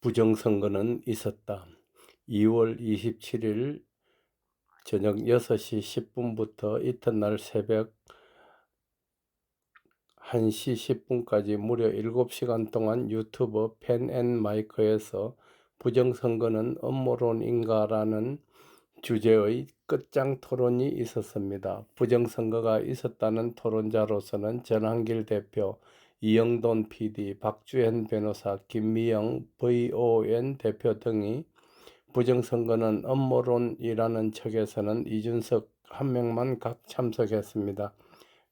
부정선거는 있었다. 2월 27일 저녁 6시 10분부터 이튿날 새벽 1시 10분까지 무려 7시간 동안 유튜브 펜앤마이크에서 부정선거는 음모론인가라는 주제의 끝장 토론이 있었습니다. 부정선거가 있었다는 토론자로서는 전한길 대표, 이영돈 PD, 박주현 변호사, 김미영 VON 대표 등이 부정선거는 음모론이라는 측에서는 이준석 한 명만 각 참석했습니다.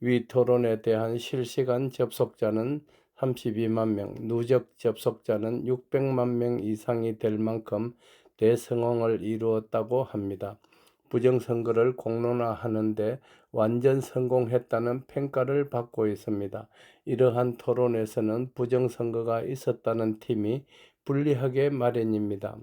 위 토론에 대한 실시간 접속자는 32만 명, 누적 접속자는 600만 명 이상이 될 만큼 대성공을 이루었다고 합니다. 부정선거를 공론화하는데 완전 성공했다는 평가를 받고 있습니다. 이러한 토론에서는 부정선거가 있었다는 팀이 불리하게 마련입니다.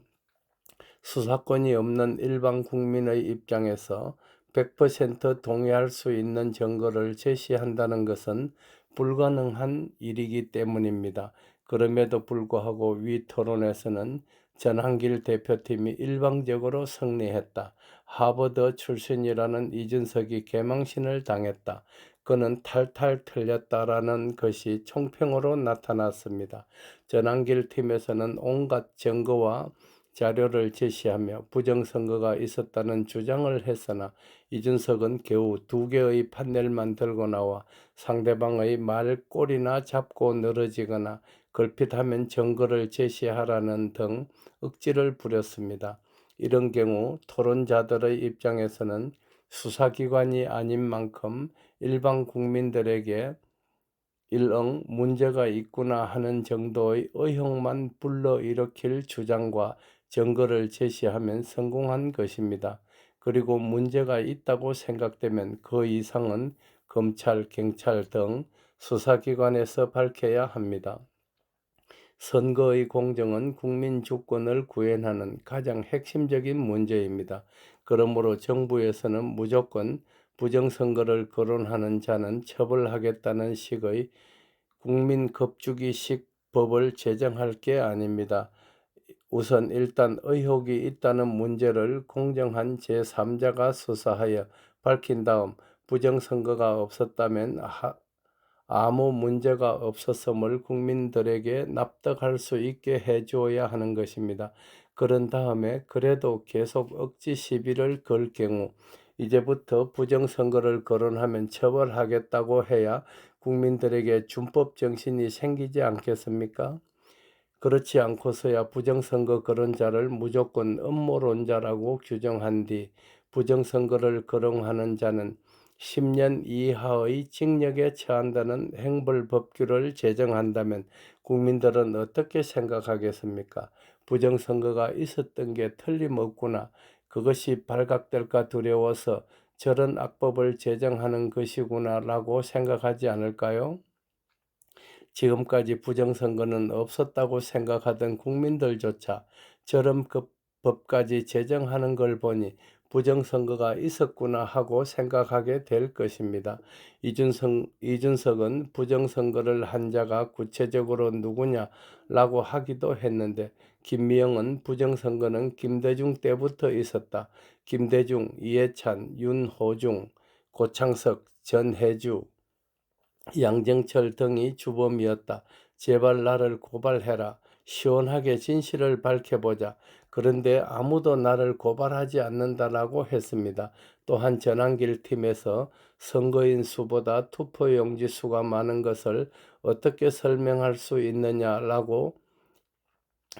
수사권이 없는 일반 국민의 입장에서 100% 동의할 수 있는 증거를 제시한다는 것은 불가능한 일이기 때문입니다. 그럼에도 불구하고 위 토론에서는 전한길 대표팀이 일방적으로 승리했다. 하버드 출신이라는 이준석이 개망신을 당했다. 그는 탈탈 틀렸다라는 것이 총평으로 나타났습니다. 전한길 팀에서는 온갖 증거와 자료를 제시하며 부정선거가 있었다는 주장을 했으나 이준석은 겨우 2개의 판넬만 들고 나와 상대방의 말꼬리나 잡고 늘어지거나 걸핏하면 증거를 제시하라는 등 억지를 부렸습니다. 이런 경우 토론자들의 입장에서는 수사기관이 아닌 만큼 일반 국민들에게 일엉 문제가 있구나 하는 정도의 의혹만 불러일으킬 주장과 증거를 제시하면 성공한 것입니다. 그리고 문제가 있다고 생각되면 그 이상은 검찰, 경찰 등 수사기관에서 밝혀야 합니다. 선거의 공정은 국민 주권을 구현하는 가장 핵심적인 문제입니다. 그러므로 정부에서는 무조건 부정선거를 거론하는 자는 처벌하겠다는 식의 국민 겁주기식 법을 제정할 게 아닙니다. 우선 일단 의혹이 있다는 문제를 공정한 제3자가 수사하여 밝힌 다음 부정선거가 없었다면 아무 문제가 없었음을 국민들에게 납득할 수 있게 해주어야 하는 것입니다. 그런 다음에 그래도 계속 억지 시비를 걸 경우 이제부터 부정선거를 거론하면 처벌하겠다고 해야 국민들에게 준법 정신이 생기지 않겠습니까? 그렇지 않고서야 부정선거 거론자를 무조건 음모론자라고 규정한 뒤 부정선거를 거론하는 자는 10년 이하의 징역에 처한다는 행벌법규를 제정한다면 국민들은 어떻게 생각하겠습니까? 부정선거가 있었던 게 틀림없구나. 그것이 발각될까 두려워서 저런 악법을 제정하는 것이구나라고 생각하지 않을까요? 지금까지 부정선거는 없었다고 생각하던 국민들조차 저런 법까지 제정하는 걸 보니 부정선거가 있었구나 하고 생각하게 될 것입니다. 이준석은 부정선거를 한 자가 구체적으로 누구냐라고 하기도 했는데 김미영은 부정선거는 김대중 때부터 있었다. 김대중, 이해찬, 윤호중, 고창석, 전해주, 양정철 등이 주범이었다. 제발 나를 고발해라. 시원하게 진실을 밝혀보자. 그런데 아무도 나를 고발하지 않는다라고 했습니다. 또한 전한길 팀에서 선거인 수보다 투표용지 수가 많은 것을 어떻게 설명할 수 있느냐라고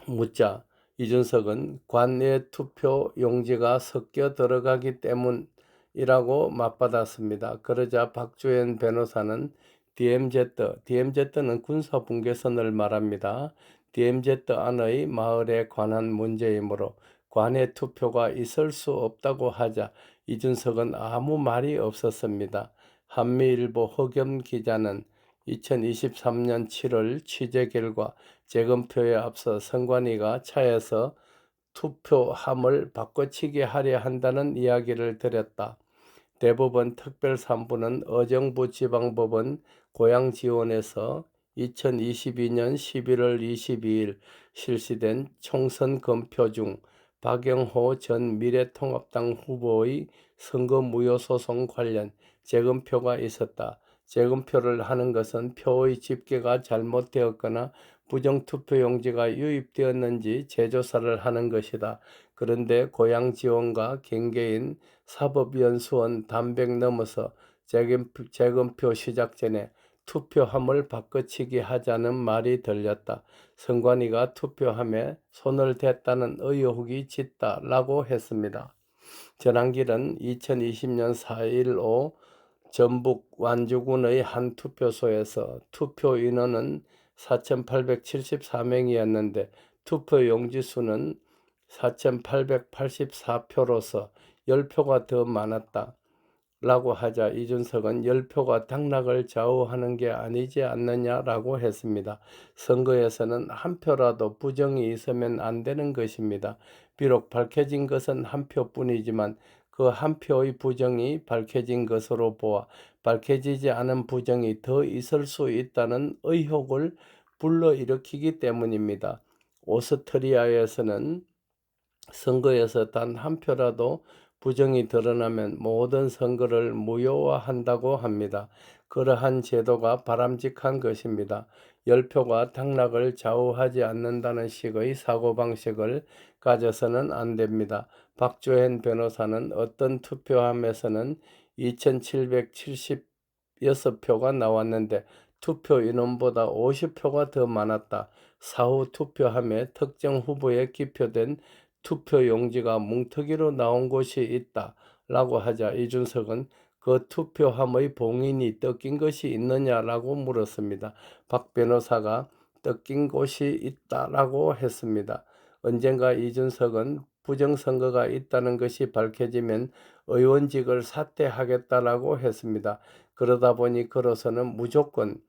묻자 이준석은 관내 투표 용지가 섞여 들어가기 때문이라고 맞받았습니다. 그러자 박주현 변호사는 DMZ는 군사분계선을 말합니다. DMZ 안의 마을에 관한 문제이므로 관내 투표가 있을 수 없다고 하자 이준석은 아무 말이 없었습니다. 한미일보 허겸 기자는 2023년 7월 취재 결과 재검표에 앞서 선관위가 차에서 투표함을 바꿔치기 하려 한다는 이야기를 드렸다. 대법원 특별사무부는 의정부 지방법원 고양지원에서 2022년 11월 22일 실시된 총선 검표 중 박영호 전 미래통합당 후보의 선거무효소송 관련 재검표가 있었다. 재검표를 하는 것은 표의 집계가 잘못되었거나 부정투표용지가 유입되었는지 재조사를 하는 것이다. 그런데 고향지원과 경계인 사법연수원 담백 넘어서 재검표 시작 전에 투표함을 바꿔치기 하자는 말이 들렸다. 선관위가 투표함에 손을 댔다는 의혹이 짙다라고 했습니다. 전한길은 2020년 4일 오후 전북 완주군의 한 투표소에서 투표 인원은 4,874명이었는데 투표 용지 수는 4,884표로서 10표가 더 많았다. 라고 하자 이준석은 10표가 당락을 좌우하는 게 아니지 않느냐라고 했습니다. 선거에서는 한 표라도 부정이 있으면 안 되는 것입니다. 비록 밝혀진 것은 한 표뿐이지만 그 한 표의 부정이 밝혀진 것으로 보아 밝혀지지 않은 부정이 더 있을 수 있다는 의혹을 불러일으키기 때문입니다. 오스트리아에서는 선거에서 단 한 표라도 부정이 드러나면 모든 선거를 무효화한다고 합니다. 그러한 제도가 바람직한 것입니다. 10표가 당락을 좌우하지 않는다는 식의 사고방식을 가져서는 안 됩니다. 박주현 변호사는 어떤 투표함에서는 2,776표가 나왔는데 투표 인원보다 50표가 더 많았다. 사후 투표함에 특정 후보에 기표된 투표용지가 뭉터기로 나온 곳이 있다 라고 하자 이준석은 그 투표함의 봉인이 뜯긴 것이 있느냐라고 물었습니다. 박 변호사가 뜯긴 곳이 있다라고 했습니다. 언젠가 이준석은 부정선거가 있다는 것이 밝혀지면 의원직을 사퇴하겠다라고 했습니다. 그러다 보니 그로서는 무조건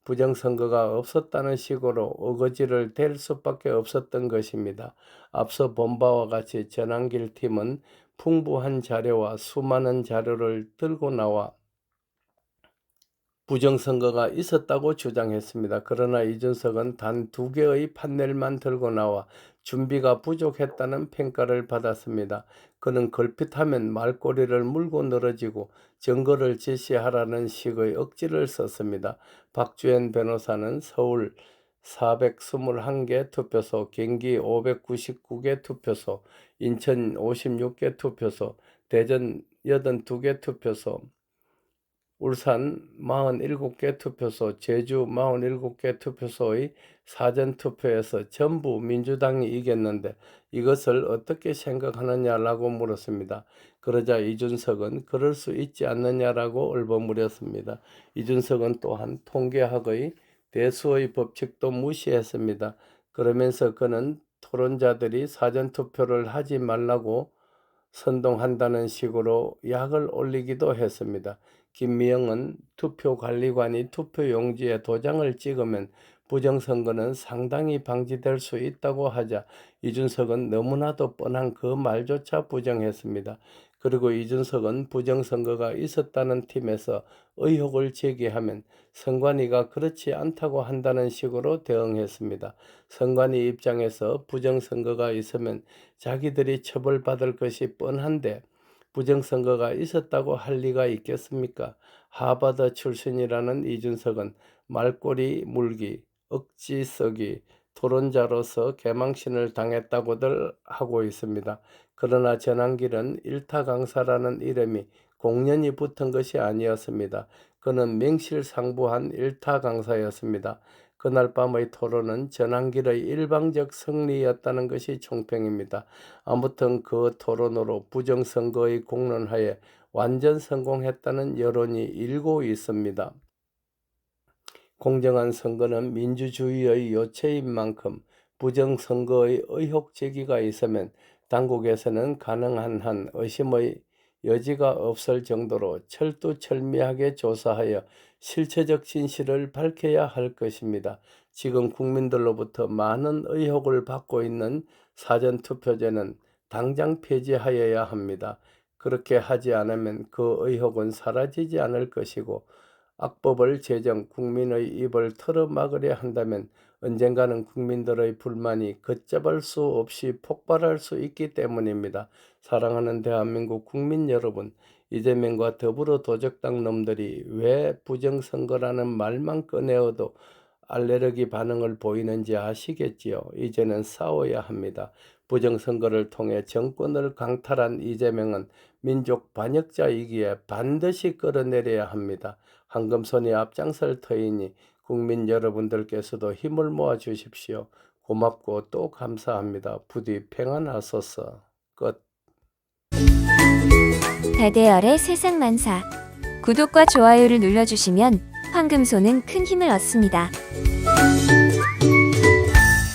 부정선거가 없었다는 식으로 어거지를 댈 수밖에 없었던 것입니다. 앞서 본 바와 같이 전한길 팀은 풍부한 자료와 수많은 자료를 들고 나와 부정선거가 있었다고 주장했습니다. 그러나 이준석은 단 2개의 판넬만 들고 나와 준비가 부족했다는 평가를 받았습니다. 그는 걸핏하면 말꼬리를 물고 늘어지고 증거를 제시하라는 식의 억지를 썼습니다. 박주현 변호사는 서울 421개 투표소, 경기 599개 투표소, 인천 56개 투표소, 대전 82개 투표소, 울산 47개 투표소, 제주 47개 투표소의 사전투표에서 전부 민주당이 이겼는데 이것을 어떻게 생각하느냐라고 물었습니다. 그러자 이준석은 그럴 수 있지 않느냐라고 얼버무렸습니다. 이준석은 또한 통계학의 대수의 법칙도 무시했습니다. 그러면서 그는 토론자들이 사전투표를 하지 말라고 선동한다는 식으로 약을 올리기도 했습니다. 김미영은 투표관리관이 투표용지에 도장을 찍으면 부정선거는 상당히 방지될 수 있다고 하자 이준석은 너무나도 뻔한 그 말조차 부정했습니다. 그리고 이준석은 부정선거가 있었다는 팀에서 의혹을 제기하면 선관위가 그렇지 않다고 한다는 식으로 대응했습니다. 선관위 입장에서 부정선거가 있으면 자기들이 처벌받을 것이 뻔한데 부정선거가 있었다고 할 리가 있겠습니까? 하버드 출신이라는 이준석은 말꼬리 물기, 억지 쓰기, 토론자로서 개망신을 당했다고들 하고 있습니다. 그러나 전한길은 일타 강사라는 이름이 공연히 붙은 것이 아니었습니다. 그는 명실상부한 일타 강사였습니다. 그날 밤의 토론은 전한길의 일방적 승리였다는 것이 총평입니다. 아무튼 그 토론으로 부정선거의 공론하에 완전 성공했다는 여론이 일고 있습니다. 공정한 선거는 민주주의의 요체인 만큼 부정선거의 의혹 제기가 있으면 당국에서는 가능한 한 의심의 여지가 없을 정도로 철두철미하게 조사하여 실체적 진실을 밝혀야 할 것입니다. 지금 국민들로부터 많은 의혹을 받고 있는 사전투표제는 당장 폐지하여야 합니다. 그렇게 하지 않으면 그 의혹은 사라지지 않을 것이고 악법을 제정, 국민의 입을 털어막으려 한다면 언젠가는 국민들의 불만이 걷잡을 수 없이 폭발할 수 있기 때문입니다. 사랑하는 대한민국 국민 여러분, 이재명과 더불어 도적당 놈들이 왜 부정선거라는 말만 꺼내어도 알레르기 반응을 보이는지 아시겠지요? 이제는 싸워야 합니다. 부정선거를 통해 정권을 강탈한 이재명은 민족 반역자이기에 반드시 끌어내려야 합니다. 황금손이 앞장설 터이니 국민 여러분들께서도 힘을 모아 주십시오. 고맙고 또 감사합니다. 부디 평안하소서. 끝. 달대열의 세상만사. 구독과 좋아요를 눌러주시면 황금소는 큰 힘을 얻습니다.